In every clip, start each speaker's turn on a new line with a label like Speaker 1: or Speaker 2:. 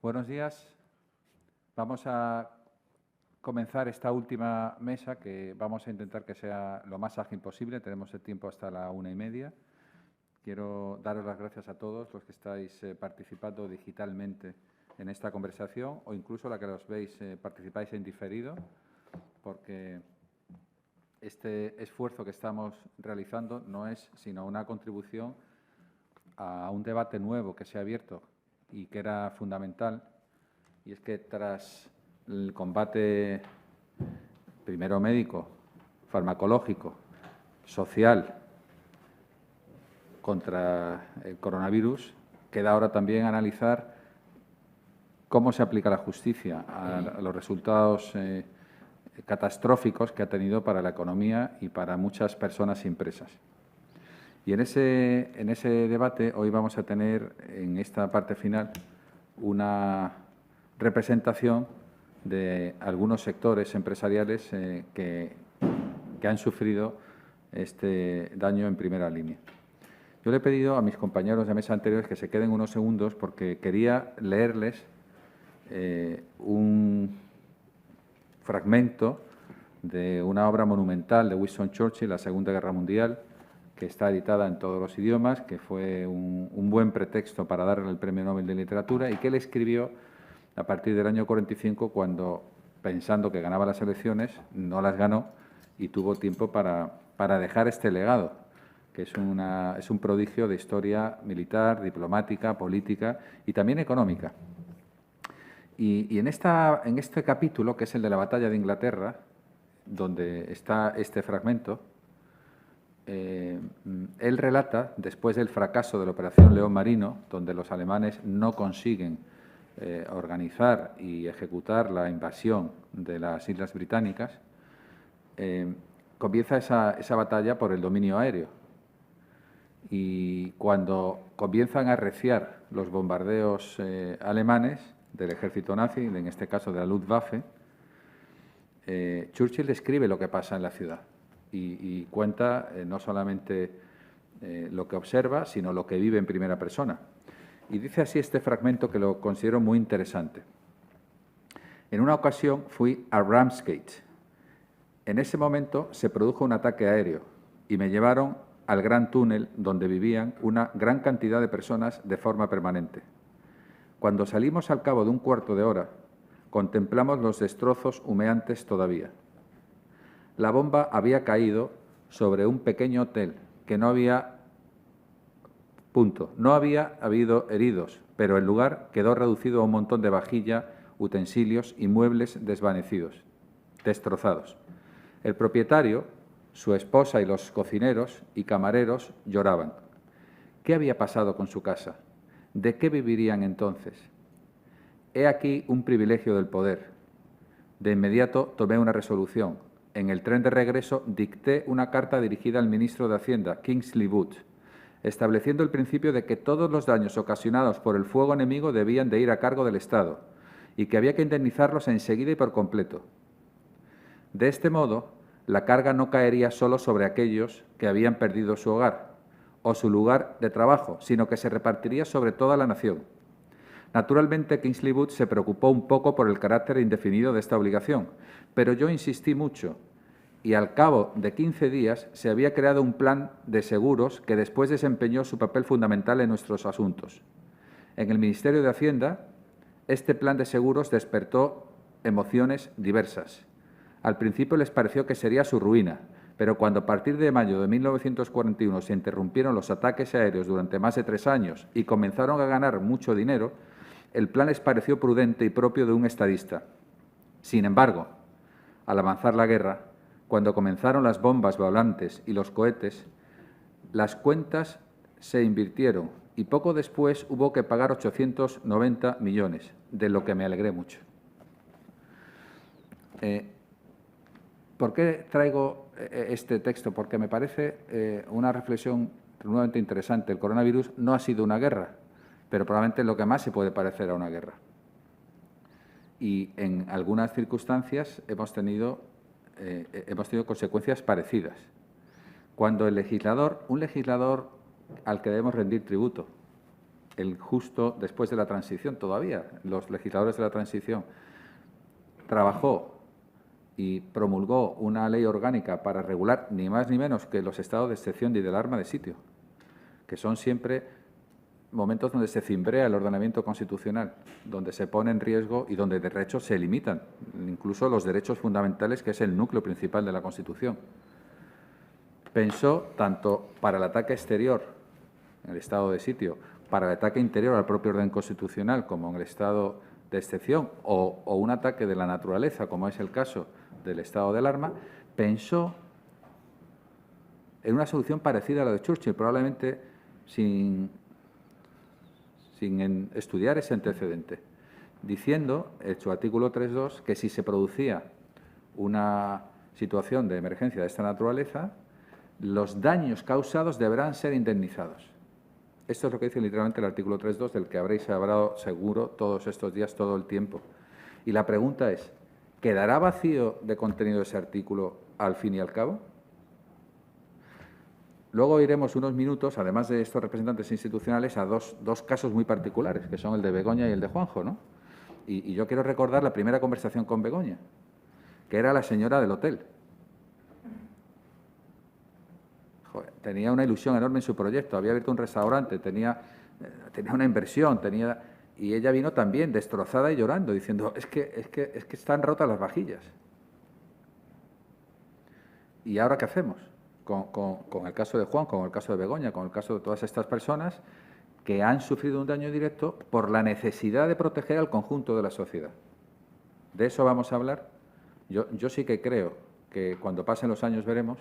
Speaker 1: Buenos días. Vamos a comenzar esta última mesa, que vamos a intentar que sea lo más ágil posible. Tenemos el tiempo hasta la 1:30. Quiero daros las gracias a todos los que estáis participando digitalmente en esta conversación, o incluso la que los veis participáis en diferido, porque este esfuerzo que estamos realizando no es sino una contribución a un debate nuevo que se ha abierto y que era fundamental, y es que tras el combate primero médico, farmacológico, social contra el coronavirus, queda ahora también analizar cómo se aplica la justicia a los resultados catastróficos que ha tenido para la economía y para muchas personas y empresas. Y en ese debate hoy vamos a tener, en esta parte final, una representación de algunos sectores empresariales que han sufrido este daño en primera línea. Yo le he pedido a mis compañeros de mesa anteriores que se queden unos segundos porque quería leerles un fragmento de una obra monumental de Winston Churchill, la Segunda Guerra Mundial, que está editada en todos los idiomas, que fue un buen pretexto para darle el Premio Nobel de Literatura y que él escribió a partir del año 45, cuando, pensando que ganaba las elecciones, no las ganó y tuvo tiempo para dejar este legado, que es un prodigio de historia militar, diplomática, política y también económica. Y en este capítulo, que es el de la batalla de Inglaterra, donde está este fragmento, él relata, después del fracaso de la Operación León Marino, donde los alemanes no consiguen organizar y ejecutar la invasión de las Islas Británicas, comienza esa batalla por el dominio aéreo. Y cuando comienzan a arreciar los bombardeos alemanes del ejército nazi, en este caso de la Luftwaffe, Churchill describe lo que pasa en la ciudad y cuenta no solamente lo que observa, sino lo que vive en primera persona. Y dice así este fragmento, que lo considero muy interesante. En una ocasión fui a Ramsgate. En ese momento se produjo un ataque aéreo y me llevaron al gran túnel donde vivían una gran cantidad de personas de forma permanente. Cuando salimos al cabo de un cuarto de hora, contemplamos los destrozos humeantes todavía. La bomba había caído sobre un pequeño hotel que no había habido heridos, pero el lugar quedó reducido a un montón de vajilla, utensilios y muebles desvanecidos, destrozados. El propietario, su esposa y los cocineros y camareros lloraban. ¿Qué había pasado con su casa? ¿De qué vivirían entonces? He aquí un privilegio del poder. De inmediato tomé una resolución. En el tren de regreso dicté una carta dirigida al ministro de Hacienda, Kingsley Wood, estableciendo el principio de que todos los daños ocasionados por el fuego enemigo debían de ir a cargo del Estado y que había que indemnizarlos enseguida y por completo. De este modo, la carga no caería solo sobre aquellos que habían perdido su hogar o su lugar de trabajo, sino que se repartiría sobre toda la nación. Naturalmente, Kingsley Wood se preocupó un poco por el carácter indefinido de esta obligación, pero yo insistí mucho y al cabo de 15 días se había creado un plan de seguros que después desempeñó su papel fundamental en nuestros asuntos. En el Ministerio de Hacienda, este plan de seguros despertó emociones diversas. Al principio les pareció que sería su ruina, pero cuando a partir de mayo de 1941 se interrumpieron los ataques aéreos durante más de 3 años y comenzaron a ganar mucho dinero, el plan les pareció prudente y propio de un estadista. Sin embargo, al avanzar la guerra, cuando comenzaron las bombas volantes y los cohetes, las cuentas se invirtieron y poco después hubo que pagar 890 millones, de lo que me alegré mucho. ¿Por qué traigo este texto? Porque me parece una reflexión nuevamente interesante. El coronavirus no ha sido una guerra, pero probablemente lo que más se puede parecer a una guerra. Y en algunas circunstancias hemos tenido consecuencias parecidas. Cuando un legislador al que debemos rendir tributo, justo después de la transición, todavía los legisladores de la transición, trabajó y promulgó una ley orgánica para regular ni más ni menos que los estados de excepción y del alarma de sitio, que son siempre momentos donde se cimbrea el ordenamiento constitucional, donde se pone en riesgo y donde de hecho se limitan incluso los derechos fundamentales, que es el núcleo principal de la Constitución. Pensó tanto para el ataque exterior, en el estado de sitio, para el ataque interior al propio orden constitucional, como en el estado de excepción, o un ataque de la naturaleza, como es el caso del estado de alarma, pensó en una solución parecida a la de Churchill, probablemente sin estudiar ese antecedente, diciendo, en su artículo 3.2, que si se producía una situación de emergencia de esta naturaleza, los daños causados deberán ser indemnizados. Esto es lo que dice literalmente el artículo 3.2, del que habréis hablado seguro todos estos días, todo el tiempo. Y la pregunta es, ¿quedará vacío de contenido ese artículo al fin y al cabo? Luego iremos unos minutos, además de estos representantes institucionales, a dos casos muy particulares, que son el de Begoña y el de Juanjo, ¿no? Y yo quiero recordar la primera conversación con Begoña, que era la señora del hotel. Joder, tenía una ilusión enorme en su proyecto, había abierto un restaurante, tenía una inversión, y ella vino también destrozada y llorando, diciendo, es que están rotas las vajillas. ¿Y ahora qué hacemos? Con el caso de Juan, con el caso de Begoña, con el caso de todas estas personas que han sufrido un daño directo por la necesidad de proteger al conjunto de la sociedad. ¿De eso vamos a hablar? Yo sí que creo que cuando pasen los años veremos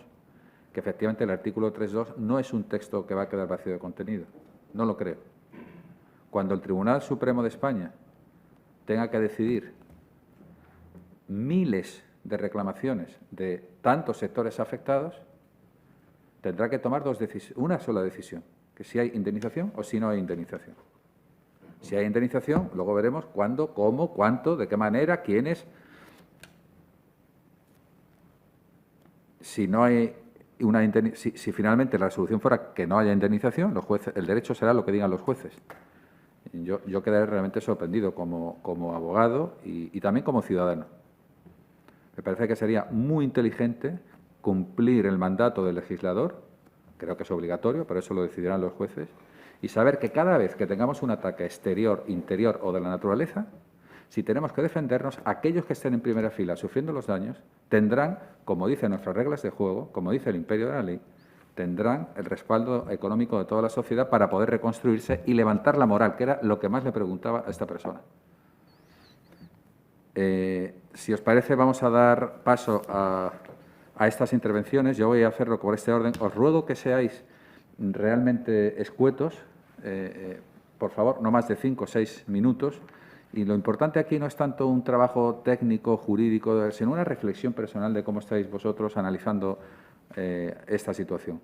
Speaker 1: que efectivamente el artículo 3.2 no es un texto que va a quedar vacío de contenido. No lo creo. Cuando el Tribunal Supremo de España tenga que decidir miles de reclamaciones de tantos sectores afectados, tendrá que tomar una sola decisión, que si hay indemnización o si no hay indemnización. Si hay indemnización, luego veremos cuándo, cómo, cuánto, de qué manera, quiénes. Si no hay si finalmente la resolución fuera que no haya indemnización, los jueces, el derecho será lo que digan los jueces. Yo quedaré realmente sorprendido como abogado y también como ciudadano. Me parece que sería muy inteligente cumplir el mandato del legislador, creo que es obligatorio, pero eso lo decidirán los jueces, y saber que cada vez que tengamos un ataque exterior, interior o de la naturaleza, si tenemos que defendernos, aquellos que estén en primera fila sufriendo los daños tendrán, como dicen nuestras reglas de juego, como dice el imperio de la ley, tendrán el respaldo económico de toda la sociedad para poder reconstruirse y levantar la moral, que era lo que más le preguntaba a esta persona. Si os parece, vamos a dar paso a estas intervenciones. Yo voy a hacerlo por este orden. Os ruego que seáis realmente escuetos, por favor, no más de 5 o 6 minutos. Y lo importante aquí no es tanto un trabajo técnico, jurídico, sino una reflexión personal de cómo estáis vosotros analizando esta situación.